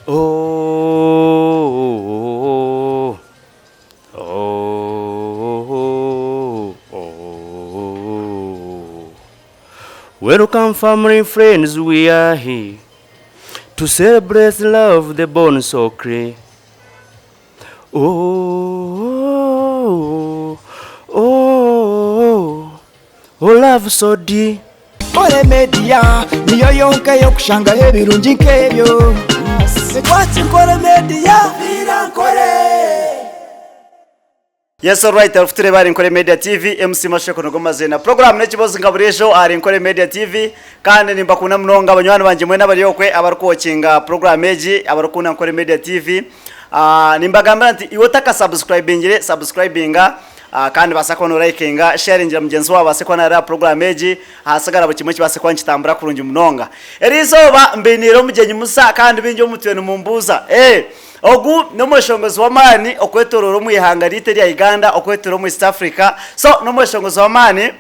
Oh, oh, oh. Welcome, family, friends, we are here to celebrate love, the bond so clear. Oh, oh, oh, love so deep. Kore media niyo yonke yo kushanga ebirungi nkebyo. Sekwati Kore media birankore. Yes, all right. After bari Kore Media TV, MC Masheko nogomaze na program nekibozi ngaburejo ari Kore Media TV kandi nimba kuna mnonga abanywana banje mwe nabari yokwe abarukocinga program eji abarukuna Kore Media TV. Nimba gamba nti iwotaka subscribinga kandi basakona likinga sharingira mugenzi wabo basekona ra program eji hasagara bukimwe kibasekwa nkitambura kurungi munonga erizoba mbeniro mugenyi musa kandi binjo mutwe mumbuza ogu nomushongozi wa mani okwetororo mu ihanga rite rya Uganda okwetororo mu East Africa so nomushongozi wa mani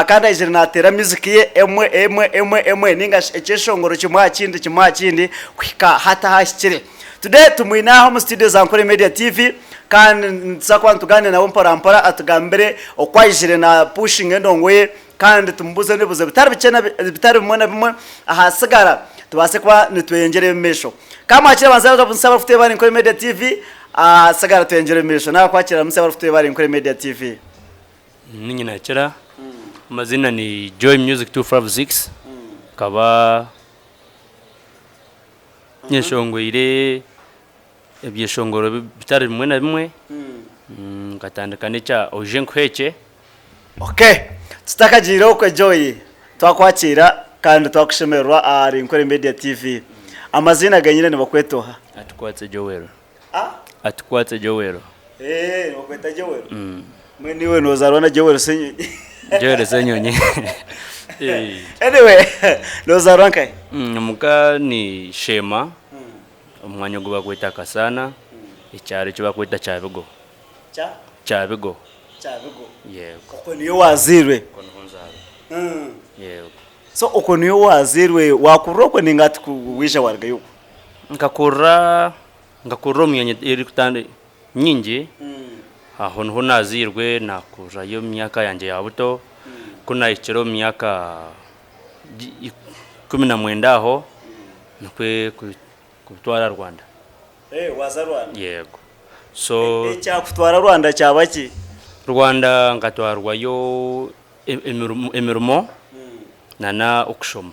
kandi ijere natera music ye emwe ninga ekishongoro kimwa kindi kwika hata hashikire. Today tumuinaho mu studio za Kore Media TV kandi nsakwa ntugane na mpora atugambere okwajire na pushing endongwe kandi tumbuze nebuze bitari bimwe na bimwe ahasigara tubase kwa nitwengere mesho kama akira banza nsaba bafite bari Kore Media TV sagara twengere mesho na kwakira musaba bafite bari Kore Media TV Ninyi nakira mazina ni Joy Music 256 kaba nyeshongwire ebyeshongoro bitari bimwe na bimwe katandikane cha ojenkweke. Okay, tutakajira okwe Joy twakwakira kandi twakushemerwa ari Kore Media TV amazina ganyine nibakwetoha atukwatse Jowero atukwatse Jowero bakweta Jowero mwe niwe nozarona Jowero senyi Jowero senyonye anyway nozarona kai muka ni Shema umwanya go bakweta Kasana icyaro cyo bakweta Cyabigo Cyabigo yego uko niyo wazirwe yego so uko niyo wazirwe wakurokwe ningati kuwisha warga yuko ngakura myanya iri kutande nyingi aho nho nazirwe nakura yo myaka yanje ya buto kuna ikiro myaka 19 aho nakwe kutwara Rwanda waza Rwanda yego so cya kutwara Rwanda cyabaki Rwanda ngatwarwayo emirimo nana okushoma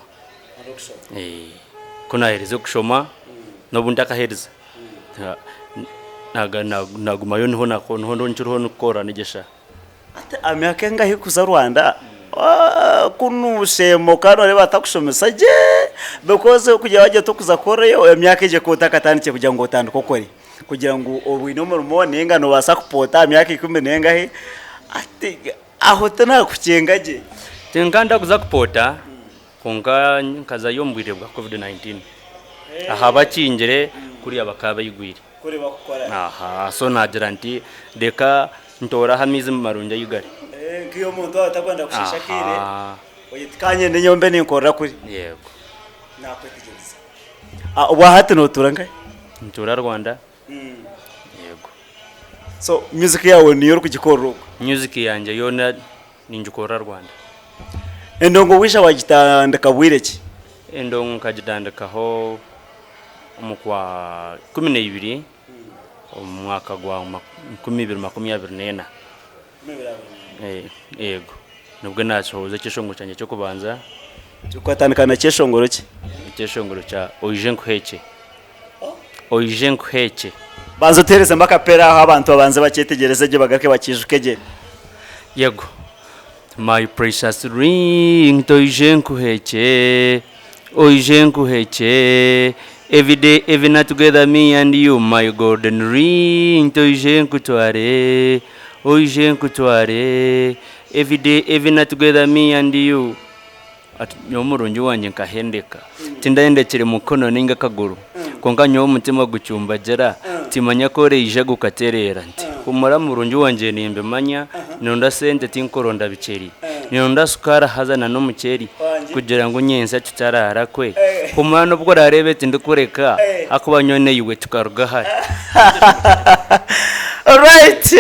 kuna herizo kushoma nobundaka heriza nagumayo niho nakono nchiro nukora nigesha ate amyaka ngahi kuza Rwanda kunusemo kano reba takushomesa je because kujya wajya tokuza koreyo emyaka ije kotaka tanike kugira ngo utandiko kore kugira ngo obwino murumo nenga no basa kupota amyaka 10 nengahe ate aho tana kucengaje tenganda kuza kupota konga kaza yombwire bwa COVID-19 aha bakingire kuri abakaba yigwire kuri bakukora aha so nagira nti deka ntora hamize mu marunja yigari kiyo muntu atakwenda kushisha kire oyitkanye nenyombe ninkora kuri yego nakwetegereza wahati no turanga ntura Rwanda yego so music yawe niyo kugikoro music yanje yona ninjukora Rwanda endongo wisha wagitandika bwireki endongo kagitandikaho umukwa 12 umwaka gwa 2024 yego nubwo nasohoza cyeshongo cyanje cyo kubanza cyukwatandikana cyeshongoro ki cyeshongoro cha ojenkweke banzo tereza makapera aho abantu babanza baketegereza je bagake bakijukege yego my precious ring to ojenkweke every day every night together me and you my golden ring to ojenkutware every day every night together me and you ati nyomurungi wanje nkahendeka tindahendekere mukono ninga kaguru konka nyo mutima gucyumba gera timanya kore ije gukaterera nti umara murungi wanje nimbe manya nonda sente tinkoronda biceri nonda sukara hazana no muceri kugira ngo nyensa tutarara kwe kumwana ubwo rarebe tindi kureka akuba nyone yiwe tukaruga hari alright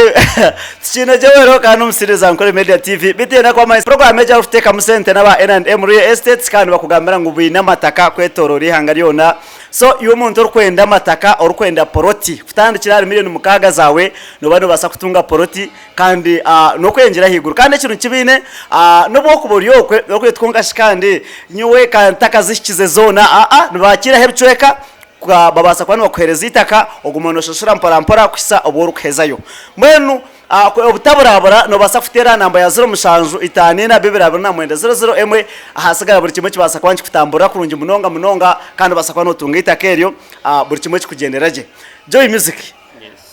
chino jawero kanu msiriza nkole media tv bitena kwa my program meja ufiteka musente naba N&M real estate kandi bakugambira ngo bina mataka kwetorori hangariona so iyo muntu urukwenda mataka urukwenda poroti futandikira miliyoni mukaga zawe no bano basa kutunga poroti kandi no kwenjira higuru kandi kintu kibine no boko boriyokwe no kwetwunga shikandi nyowe kantaka zishikize zona nibakira hebchweka babasa kwani bakwereza itaka ogumano shoshura mpora kwisa oborukezayo mwenu obutaburabura no basa kutera namba ya 0 mushanju itanina bibirabura na mwenda 00 emwe ahasigara buri kimwe kibasa kwanci kutambura kurungi munonga kandi basa kwano tunga itaka eryo buri kimwe kikugenderaje Joy Music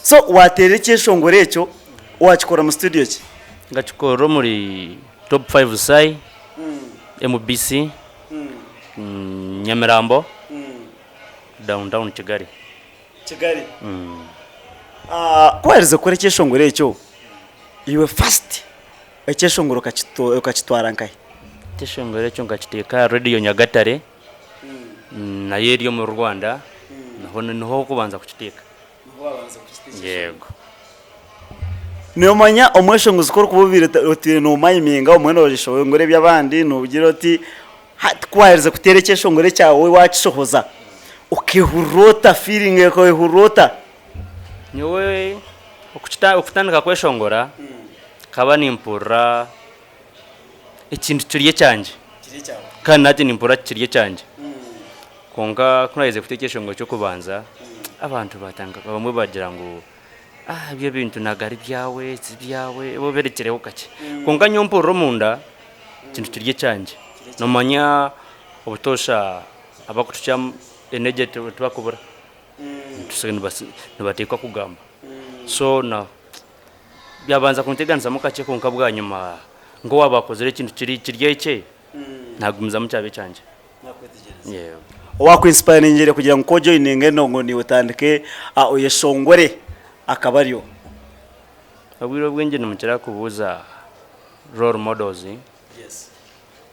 so watere cyeshongore ecyo wakikora mu studio ki ngakikora muri top 5 sai MBC Nyamirambo downtown Kigali kwereze kore cyeshongore ecyo iwe fast ecyeshongoro ukakitwara nkahe cyeshongore cyo ngakiteka radio Nyagatare na yeriyo mu Rwanda naho kubanza kukiteka yego niyo manya omweshongo zikora kububire otire no mayiminga omwene orishowe ngore by'abandi no ugira oti kwereze kutere cyeshongore cyawe wacishohoza ukihurota feeling yako ihurota nyowe ukutandika kweshongora kaba nimpura ikintu kiriye cyanje kandi nati nimpura kiriye cyanje konga kunaize kutekeshongo cyo kubanza abantu batanga bamwe bagira ngo ibyo bintu nagari byawe zibyawe bo berekereho kake konga nyompuro munda ikintu kiriye cyanje no manya ubutosha abakutucya energy tubakubura tusenge nibatekwa kugamba so na byabanza kunteganza mukake konka bwa nyuma ngo wabakoze ikintu kiriye cye nagumza mu cyabe cyanje yeah wakwispire ngere kugira ngo joining ngo ni utandike uyeshongore akabaryo abwiro bwenge nimukira kubuza role models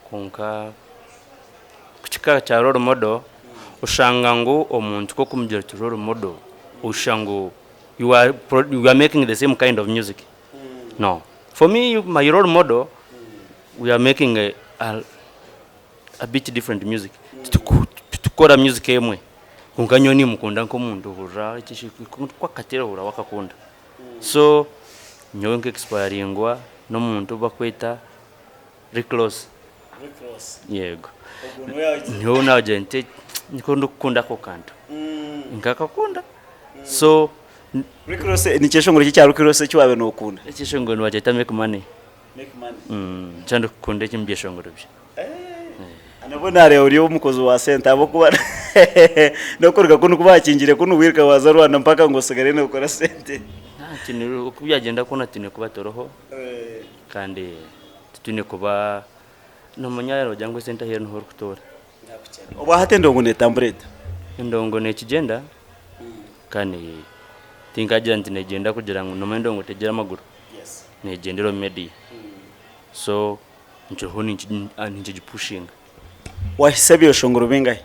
konka kuchika cha role model ushanga ngo omuntu ko kumugera to role model ushango you are making the same kind of music no for me my role model we are making a bit different music tukora music yemwe kunganyo ni mukunda nko muntu hura kwa katera hura wakakunda so nyonke expiringwa no muntu bakweta reclose yego nyo na gente niko ndukunda ko kanto ngakakunda so reclose ni cyeshongoro cya reclose cyawe no ukunda cyeshongoro wajeta make money cyando kunde cyimbyeshongoro bye nabona rero uriyo umukozi wa center abo kuba no kurga kuno kubakingire kuno wirika waza Rwanda mpaka ngo sigare no gukora center kintu ukubyagenda ko natine kuba toroho kandi tutine kuba no munyaro jangwe center here no kutora oba hate ndongo ne tambureta ndongo ne kigenda kandi tingagira ntinegenda kugira ngo no ndongo tegera amaguru ne gendero media so ncho ni pushing wahisabi yoshongoro bengahe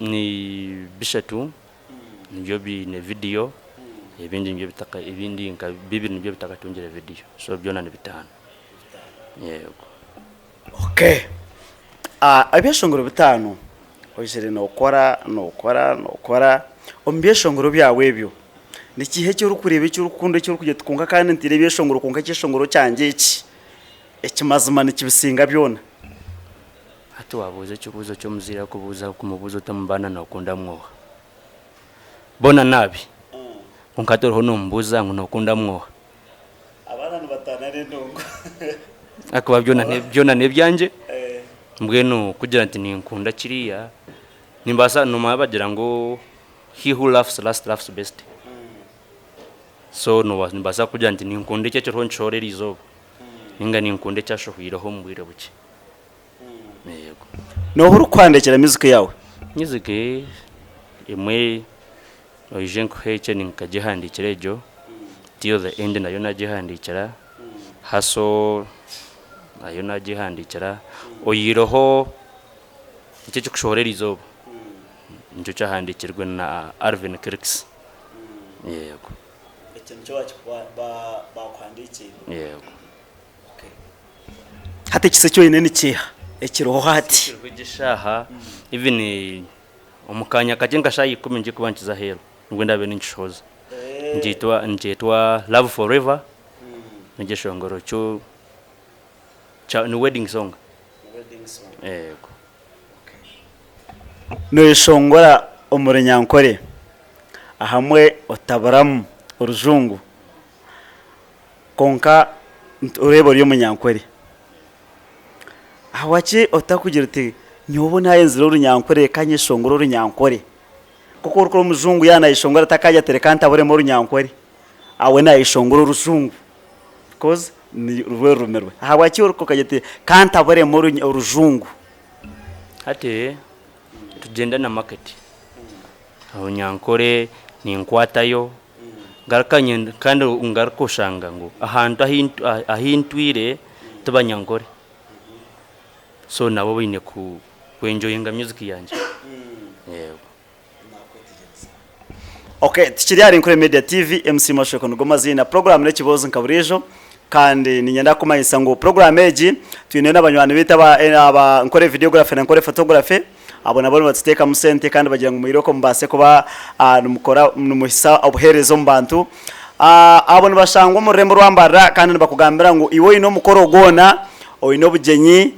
ni bishatu nibyo ne video ibindi nibyo bitaka ibindi nka bibiri nibyo bitaka tungire video so byona ni bitanu yego okay abeshongoro bitanu oyisere no ukora ombeshongoro byawe byo nikihe cyo rukurebe cyo rukundo cyo kujye tukunga kandi ntire beshongoro kunga cyeshongoro cyanjye iki ekimazima nikibisinga byona hati wabuze cyo kuzo cyo muzira kubuza kumubuza utamubana na ukunda mwoha bona nabi unkatoro no mbuza ngo nokunda mwoha abana batana rendongo akaba byona nebyanje mbweno kugira ati ninkunda kiriya nimbasa numa bagira ngo he who laughs last laughs best so no was nimbasa kugira ati ninkunde cyo cyo nshorera izoba ninga ninkunde cyashohiraho mbwire buke yego no huru kwandekera music yawe music imwe oyijenko heche ninkagihandikira ejo till the end nayo nagihandikira haso ayo nagihandikira oyiroho icyo cyo kushohorera izoba nicyo cyahandikirwe na Alvin Kirks. Yego ikintu cyo bakwandikiye. yego hati kise cyo ine nikiha ekiroho hati rwigishaha even umukanya kajenga shayikumi nje kubankiza hero nubwo ndabe n'inshoza njitwa Love Forever nigishongoro cyo ni wedding song. Yego noyishongora umurenyankore ahamwe otabaramu urujungu konka urebo ryo munyankore awache otakugira uti nyobo nayenzira urunyankore kanyishongora urunyankore kuko uruko umuzungu yanayishongora takajya terekanta bore mu runyankore awe nayishongora uruzungu because ni ruwe rumerwe awache uruko kajete kanta bore mu urujungu hati tugenda na market aho nyankore ni nkwatayo ngarakanye kandi ungarukoshanga ngo ahantu ahintwire tubanyankore so nabo bine ku enjoyinga music yanje. Yego okay tikiri ari kuri Media TV MC Mashoko ngoma zina program ne kibozo nkaburijo kandi ninyenda kumanyisa ngo program eji twine n'abanywana bita aba nkore videography na nkore photography abo nabo batiteka musente kandi bagira ngo muiroko mbase kuba numukora numuhisa obuherezo mbantu abo nibashangwa mu rembo rwambara kandi nibakugambira ngo iwo ino mukoro gona oino bugenyi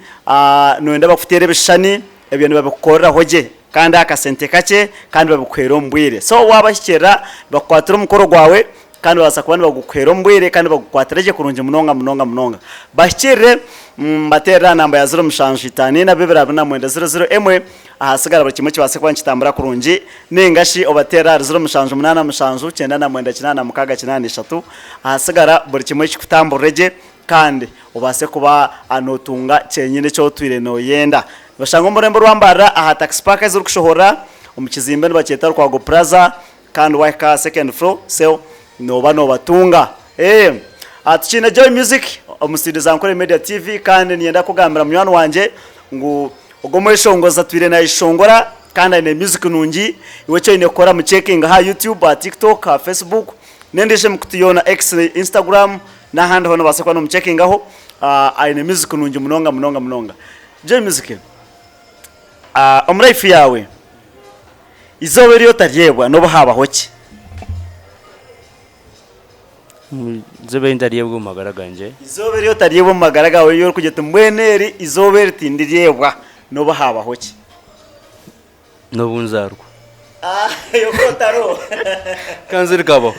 noenda bakutere bishani ebyo nibabikorera hoje kandi akasente kake kandi babukwero mbwire so wabashyira bakwatira umukoro gwawe kandi basa kubana bagukwero mbwire kandi bagukwatereje kurunje munonga bashyire mbatera namba ya 0 na bibera na mwenda 00 ahasigara buri kimwe kibase kwa kitambura kurunji nengashi obatera 0 cyenda na mwenda 9 mukaga 83 ahasigara buri kimwe kikutambureje kandi ubase kuba anotunga cyenyine cyo twire no yenda bashango murembo rwambara aha taxi park ziri kushohora umukizimbe nibaketa kwa Go Plaza kandi waka second floor so no batunga atukina Joy Music umusidiza nkore Media TV kandi niyenda kugambira mwana wanje ngo ugomo ishongoza twire na ishongora kandi ne music nungi iwe cyo inekora mu checking ha YouTube, TikTok, Facebook nendeshe mukutiyona X, Instagram na handi hono base kwa no checking aho aine music nungi munonga Joy Music omlife yawe izobe ryo taryebwa no bahaba hoki zobe ndariyebwa magaraganje izobe ryo taryebwa magaragawe yo kugeta mbweneri izobe ritindiriyebwa no bahaba hoki no bunzarwa yo kotaro kanzir kabo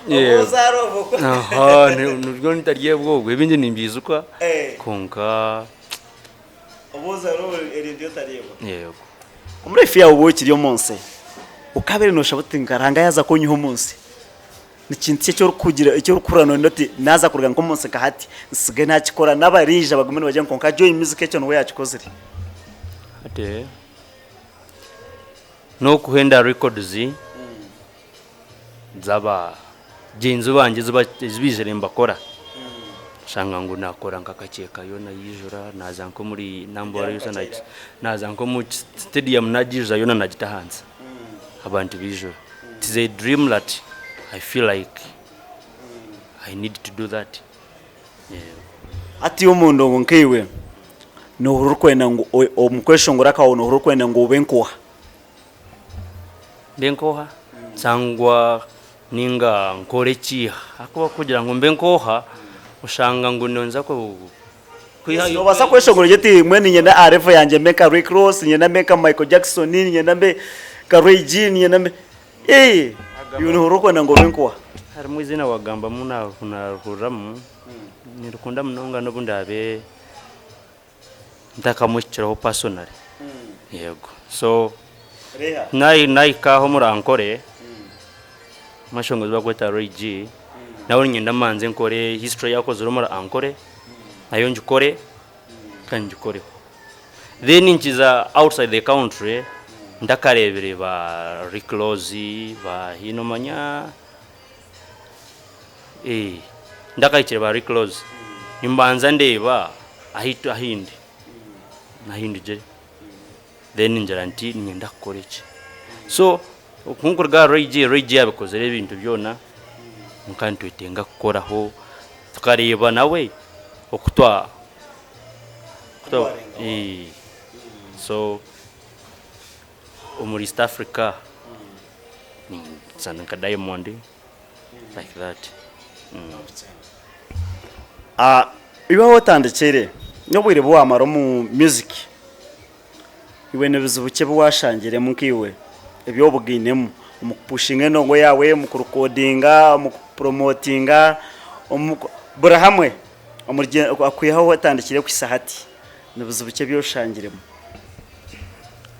obuzaro boko aha nubwo ndariyebwa ubwo ibindi nimbizuka konka obuzaro ryo taryebwa. Yego omlife yawe ubo kiriyo monse ukabere no shabuti ngaranga yaza konyuho monse nikintu cyo kugira icyo rukurano ndoti naza kuruga ngo monse kahati nsige ntakikora nabarije bagumene bajya konka Joy Music cyo no yakikozire ate no kuhenda records zaba genzo banje zibijere mbakora shanga ngo nakora ngakakeka yo nayijura naza nko muri nambora yo sanite naza nko mu stadium najiza yo najitahanza abantu bijura it is a dream that I feel like I need to do that. ati umuntu ngo nkiwe no urukwenda ngo omukweshongora ka ono urukwenda ngo ubenkoha benkoha sangwa ninga nkore kiha akuba kugira ngo mbenkoha ushanga ngo nonza ko no basa kweshongora geti mwene nyenda RF yanje meka Rick Ross nyenda meka Michael Jackson nyenda mbe Ray G nyenda mbe yuno urukwenda ngo benkoha hari mwizina wagamba muna kunaruramu nirukunda munonga no bundabe ndakamuchiraho personally. Yego so nayi kaho murankore mashongo zbakweta Ray G nawe nyenda manze nkore history yako zurumura ankore nayo njukore kanjukore then nchiza outside the country ndakarebere ba Rick Ross ba hino manya ndakayikire ba Rick Ross nimbanza ndeba ahindi nahindije then njara nti nyenda gukora iki so nkuko rwa Ray G yabikoze rero ibintu byona kandi twitenga gukoraho tukareba nawe okutwa so muri East Africa ni sana ka Diamond like that ibaho watandikire nyobwire bwamara mu music iwe nebizubuke bwashangire mukiwe ebyo buginemu mu pushinga nongo yawe mu recordinga mu promotinga burahamwe akwiyeho watandikire ku isahati nebizubuke byoshangiremo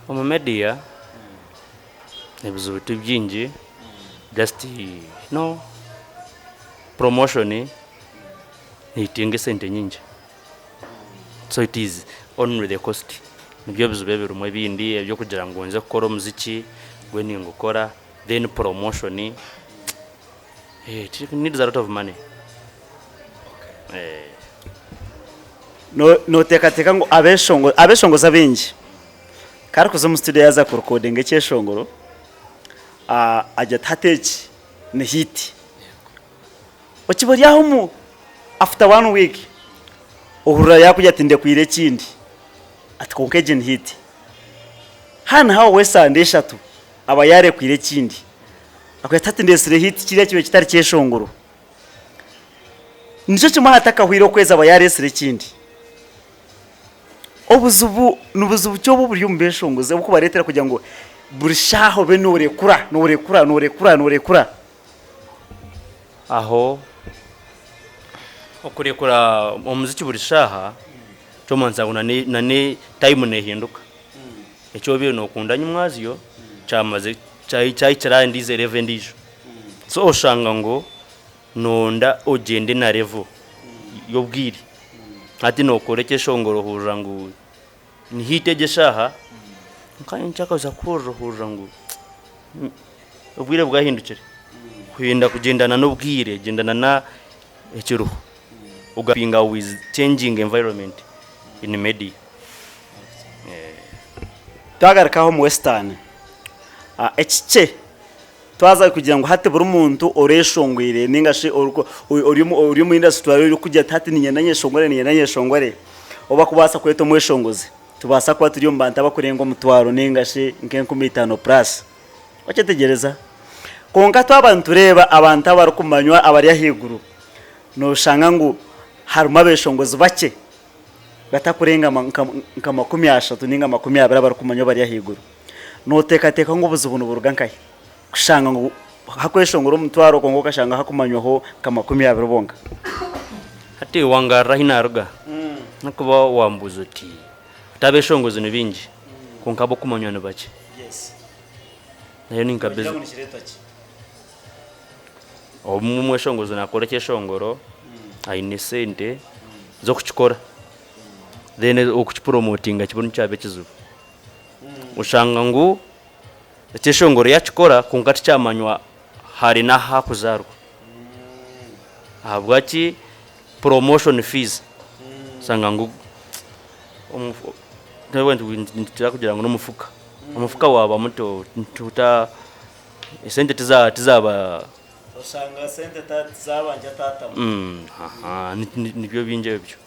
mu media nebizubuke byinji just no promotion nitinge sente nyingi so it is only the cost nibyo bizube birumwe bindi ebyo kugira ngo nze gukora umuziki gwe ni ngukora then promotion it needs a lot of money no teka ngo abeshongo zabingi kari kuza mu studio yaza ku recording cyeshongoro ajya tateki ni hit okibori aho mu after 1 week uhura yakujya tinde kwire kindi atkonkeje ni hit hana hawo wesande eshatu aba yare kwire kindi akuyatindesire hit kiriya kibe kitari cyeshongoro nico cyuma hataka hwiro kweza aba yare sire kindi obuzubu nubuzubu cyo buburi yumbeshongoze uko baretera kugira ngo burishaho be nurekura aho okurekura umuziki burishaha cyo manzabona nane time nehinduka ecyo byo no kundanya umwaziyo cyamaze cyayikira ndize level ndijo so oshanga ngo nonda ogende na level yobwiri ati no korekeshongoro hurira ngo ni hitegeshaha nkanye nchaka za hurira ngo ubwire bwahindukire kwenda kugendana n'ubwire gendana na ekiruho ugapinga with changing environment in media tagarakaho mu western ekice twaza kugira ngo hate buri muntu oreshongwire ningashe uri mu industry uri kujya hate ninyanyeshongore oba kubasa kweto mweshongoze tubasa kwa turi mbanta bakurenga mutwaro ningashe nkenkumitano plus wacetegereza konka twabantu reba abantu abarukumanywa abari yahiguru no shanga ngo haruma beshongoze bake batakurenga nka 30 ninga 20 barukumanywa bari yahiguru no teka ngo buzubunu burugankaye kushanga ngo hakweshongoro mutwaro kongo kashanga hakumanywaho ka 20 bonga hati wangara hinaruga nakuba wambuzo ti tabeshongozo nibingi konkabo kumanywa no bake yes nayo ninkabezo omumwe shongozo nakora cyeshongoro aine sente zo kuchikora then okuchipromotinga kibonu cyabe kizuba ushanga ngo cyeshongoro yachikora kunkati cyamanywa hari na hakuzarwa ahabwaki promotion fees sanga ngo ndabona kugira ngo umufuka waba muto tuta sente tizaba usanga sente zabanje tata nibyo binje byo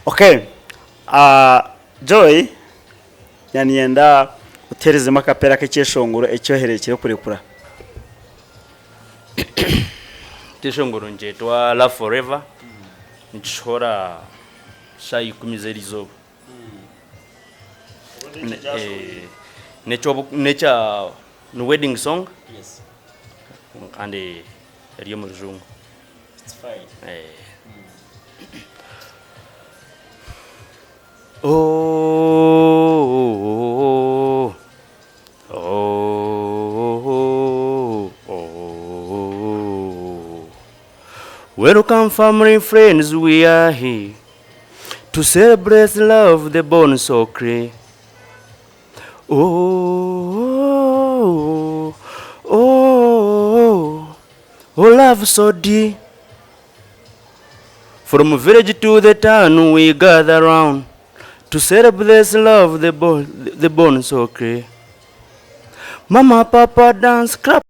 okay Joy yani yenda utereze makapera k'cyeshongoro ecyoherekere kurekura cyeshongoro nje twa Love Forever nchora shayi kumizerizo necha no wedding song yes and riyo muzungu it's fine Welcome family friends, we are here to celebrate love, the bond so clear. Oh, love so deep. From village to the town we gather round to celebrate this love, the bond so clear. Mama, Papa dance, clap